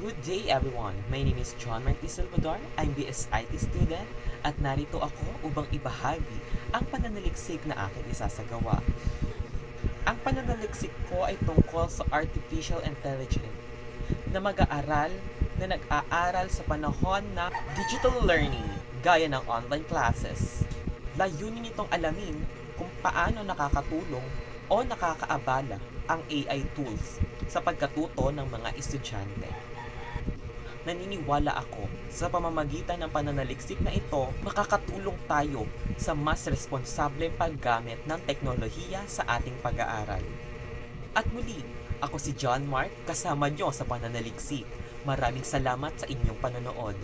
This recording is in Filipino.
Good day everyone! My name is John Marty Salvador. I'm BSIT student at narito ako upang ibahagi ang pananaliksik na aking isasagawa. Ang pananaliksik ko ay tungkol sa Artificial Intelligence na mag-aaral na nag-aaral sa panahon na digital learning gaya ng online classes. Layunin nitong alamin kung paano nakakatulong o nakakaabala ang AI tools sa pagkatuto ng mga estudyante. Naniniwala ako sa pamamagitan ng pananaliksik na ito, makakatulong tayo sa mas responsableng paggamit ng teknolohiya sa ating pag-aaral. At muli, ako si John Mark, kasama nyo sa pananaliksik. Maraming salamat sa inyong panonood.